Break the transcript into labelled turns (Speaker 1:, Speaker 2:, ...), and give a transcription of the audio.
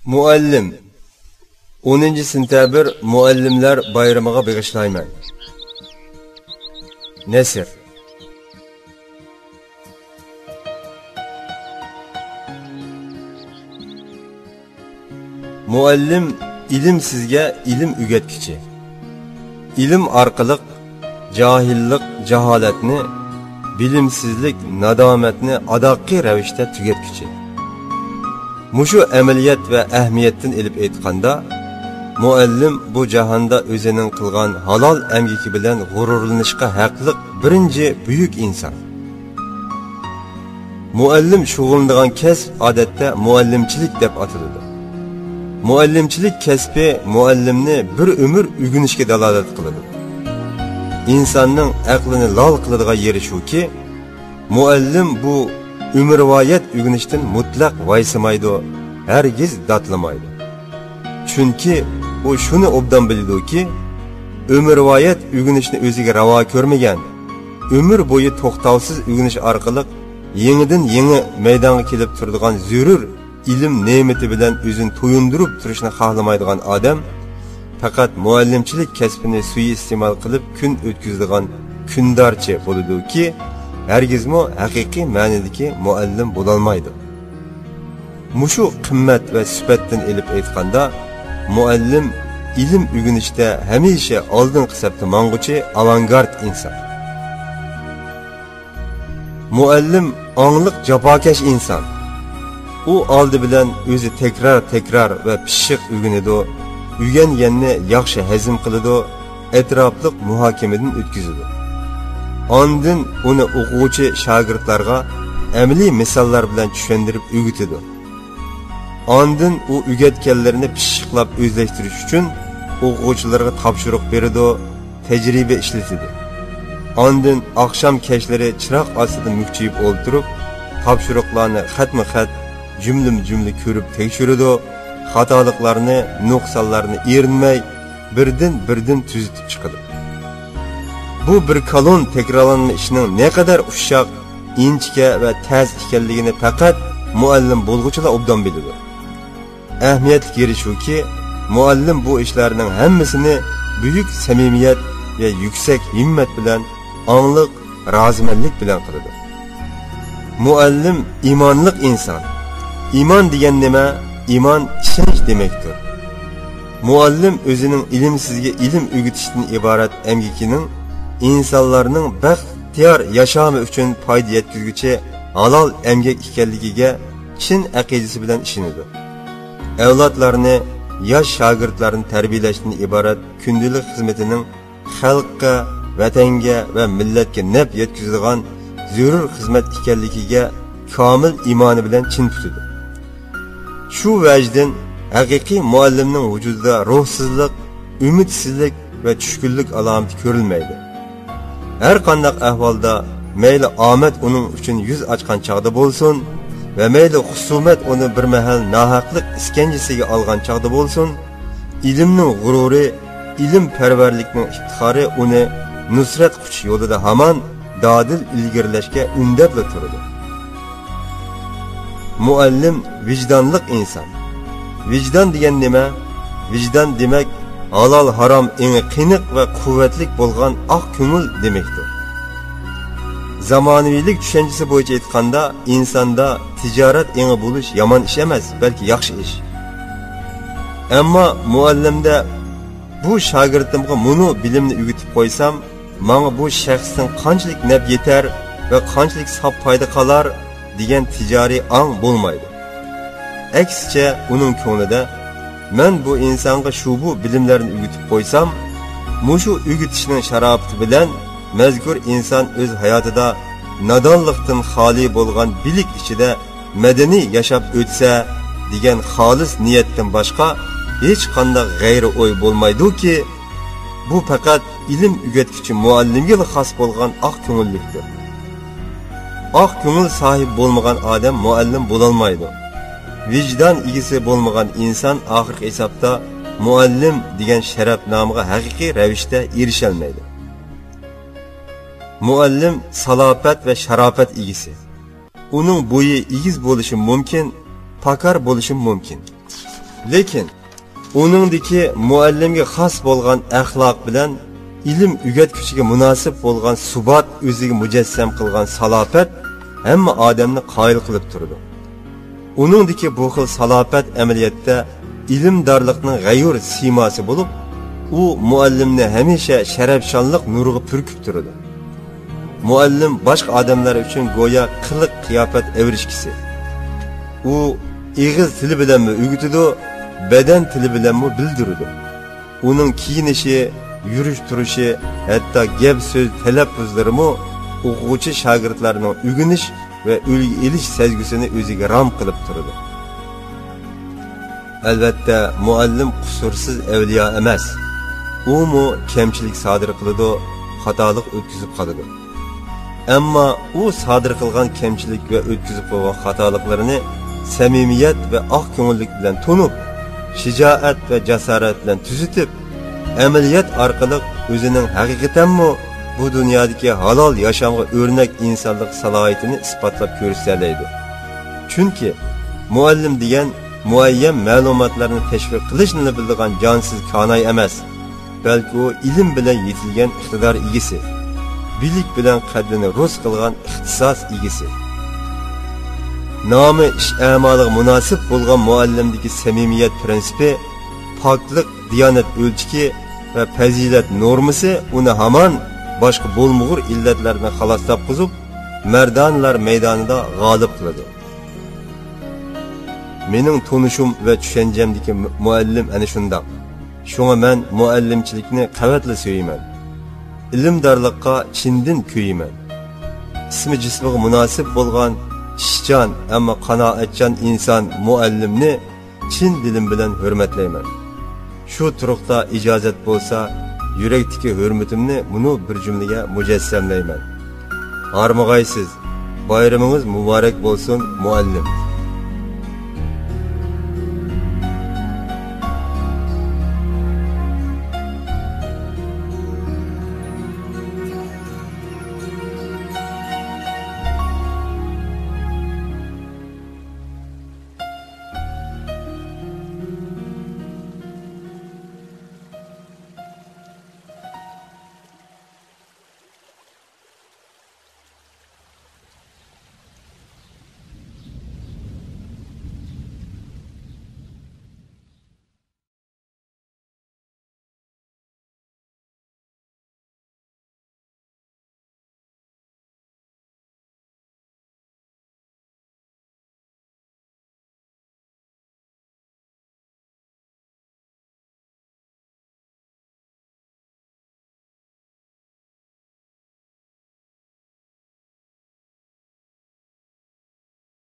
Speaker 1: Muallim 10 sentabr muallimlar bayramiga bag'ishlayman. Nasr. Muallim ilim sizga ilim o'rgatkichi. İlim orqali jahillik, jaholatni, bilimsizlik, nadomatni adoqiy ravishda tugatkichi. Mushu amaliyat va ahamiyatdan elib aytganda, muallim bu jahonda o'zining qilgan halol amgiki bilan g'ururlanishga haqli birinchi buyuk inson. Muallim shug'ullanadigan kasb odatda muallimchilik deb ataladi. Muallimchilik kasbi muallimni bir umr o'rganishga dalolat qiladi. İnsanning aqlini lol qiladigan yeri shuki, muallim bu umrvoyat o'rganishdan mutlaq vaysamaydi, hargiz dotlamaydi. Chunki u shuni obdan biladi-ki, umrvoyat o'rganishni o'ziga ravo ko'rmagan, umr bo'yi to'xtovsiz o'rganish orqali yangidan yangi maydonga kelib turadigan zurur ilim ne'mati bilan o'zini to'yindirib turishni xohlamaydigan odam faqat muallimchilik kasbini suiiste'mol qilib kun o'tkazadigan kundarchi bo'ladi-ki, hargizmi haqiqiy ma'nodagi muallim bo'la olmaydi. Mushu qimmat va sifatdan elib aytganda, muallim ilm o'rganishda hamisha oldingi safda mang'uchi avangard inson. Muallim ongliq jafokash inson. U oldi bilan o'zi tekrar va pishiq o'rganadi, o'rganganni yaxshi hazm qiladi, atrofliq muhokamadan o'tkazadi. Ondan uni o'quvchi shogirdlarga amaliy misollar bilan tushuntirib o'rgatadi. Ondan u o'rgatganlarini pishiqlab o'zlashtirish uchun o'quvchilarga topshiriq beradi, tajriba ishlatadi. Ondan oqshom keshlari chiroq ostida mukchiyib o'ltirib, topshiriqlarni xatma-xat, jumla ko'rib tekshiradi, xatoliklarni, nuqsonlarni erinmay birdan tuzitib chiqadi. Bu bir kalon takrorlanma ishning ne qadar ushoq, inchga va tez ekanligini faqat muallim bo'lg'uchilar obdan biladi. Ahamiyatli yeri shuki, muallim bu ishlarning hammasini buyuk samimiyat va yuksak himmat bilan, ongliq, rozimanlik bilan qiladi. Muallim imonliq inson. İman degan nima? İman ishonch demakdir. Muallim o'zining ilmsizga ilm o'rgatishdan iborat amgikining insonlarning baxtiyor yashami uchun foyda yetkazuvchi halol emgak ekanligiga chin aqidasi bilan ishonadi. Avlodlarni, yosh shogirdlarni tarbiyalashdan iborat kundalik xizmatining xalqqa, vatanga va millatga naf yetkazadigan zarur xizmat ekanligiga komil imoni bilan chin tutadi. Shu vajdan haqiqiy muallimning vujudida ruhsizlik, umidsizlik va tushkunlik alomati ko'rilmaydi. Har qanday ahvolda mayli omad uning uchun yuz ochgan chog'da bo'lsin va mayli husumat uni bir mahal nohaqlik iskanjasiga olgan chog'da bo'lsin, ilmning g'ururi, ilm parvarlikning iftixori uni nusrat quchish yo'lida hamon dodil ilgirlashga undab turadi. Muallim vijdonliq inson. Vijdon degan nima? Vijdon demak halol harom eng qiyniq va quvvatli bo'lgan oq ko'ngil demakdir. Zamonaviylik tushunchasi bo'yicha aytganda, insonda tijorat eng bo'lish yomon ish emas, balki yaxshi ish. Ammo muallimda bu shogirdimga buni bilimni o'rgatib qo'ysam, menga bu shaxsdan qanchalik naf yetar va qanchalik sop foyda qolar degan tijoriy ong bo'lmaydi. Aksicha uning ko'nglida men bu insonga bu bilimlarni o'rgatib qo'ysam, mushu o'rgatishning sharofati bilan mazkur inson o'z hayotida nodonlikdan xoli bo'lgan bilik ichida madaniy yashab o'tsa degan xolis niyatdan boshqa hech qanday g'ayri o'y bo'lmaydi-ki, bu faqat ilm o'rgatuvchi muallimga xos bo'lgan oq ko'ngillikdir. Oq ko'ngil sahib bo'lmagan odam muallim bo'la olmaydi. Vijdon egasi bo'lmagan inson oxirgi hisobda muallim degan sharaf nomiga haqiqiy ravishda erisha olmaydi. Muallim salofat va sharofat egasi. Uning bo'yi egiz bo'lishi mumkin, pakar bo'lishi mumkin. Lekin uningdagi muallimga xos bo'lgan axloq bilan ilm o'rgatuvchiga munosib bo'lgan subat, o'ziga mujassam qilgan salofat hamma odamni qoyil qilib turdi. Uningdagi bu xil salofat amaliyotda ilmdorlikning g'ayur siymosi bo'lib, u muallimni hamisha sharafshonlik nuriga purkib turdi. Muallim boshqa odamlar uchun go'yo qiliq qiyofat evrishkisi. U ig'iz tili bilan o'rgatadi, beden tili bilan bildirdi. Uning kiyinishi, yurish turishi, hatto gap so'z talaffuzlarimi o'quvchi shogirdlarning o'rganish va ulgu elish sezgisini o'ziga ram qilib turdi. Albatta, muallim qusursiz avliyo emas. U kamchilik sodir qiladi, xatolik o'tkazib qoladi. Ammo u sodir qilgan kamchilik va o'tkazib qo'ygan xatoliklarini samimiyat va oq ko'ngillik bilan tunib, shijoat va jasorat bilan tuzitib, amaliyat orqali o'zining haqiqatanmi bu dunyodagi halol yashamga o'rnak insonlik salohiyatini isbotlab ko'rsatadi. Chunki muallim degan muayyan ma'lumotlarni tashviq qilishni biladigan jonsiz koinot emas, balki u ilm bilan yetilgan iqtidor egasi, bilik bilan qaddini rus qilgan ixtisos egasi. Nomi ish amaliga munosib bo'lgan muallimdagi samimiyat prinsipi, poklik, diyonat o'lchiki va fazilat normasi uni hamon boshqa bo'lmug'ur illatlarni xalos topqizib, mardonlar maydonida g'olib qiladi. Mening tunishim va tushanjamdagi muallim ana shundoq. Shunga men muallimchilikni qavatli so'yman. Ilmdorlikqa chindan kuyman. Ismi jismiga munosib bo'lgan ishchan, ammo qanoatchan inson muallimni chin dilim bilan hurmatlayman. Shu turuqda ijozat bo'lsa, yurakdagi hurmatimni buni bir jumlaga mujassamlayman. Armag'aysiz, bayramingiz muborak bo'lsin muallim.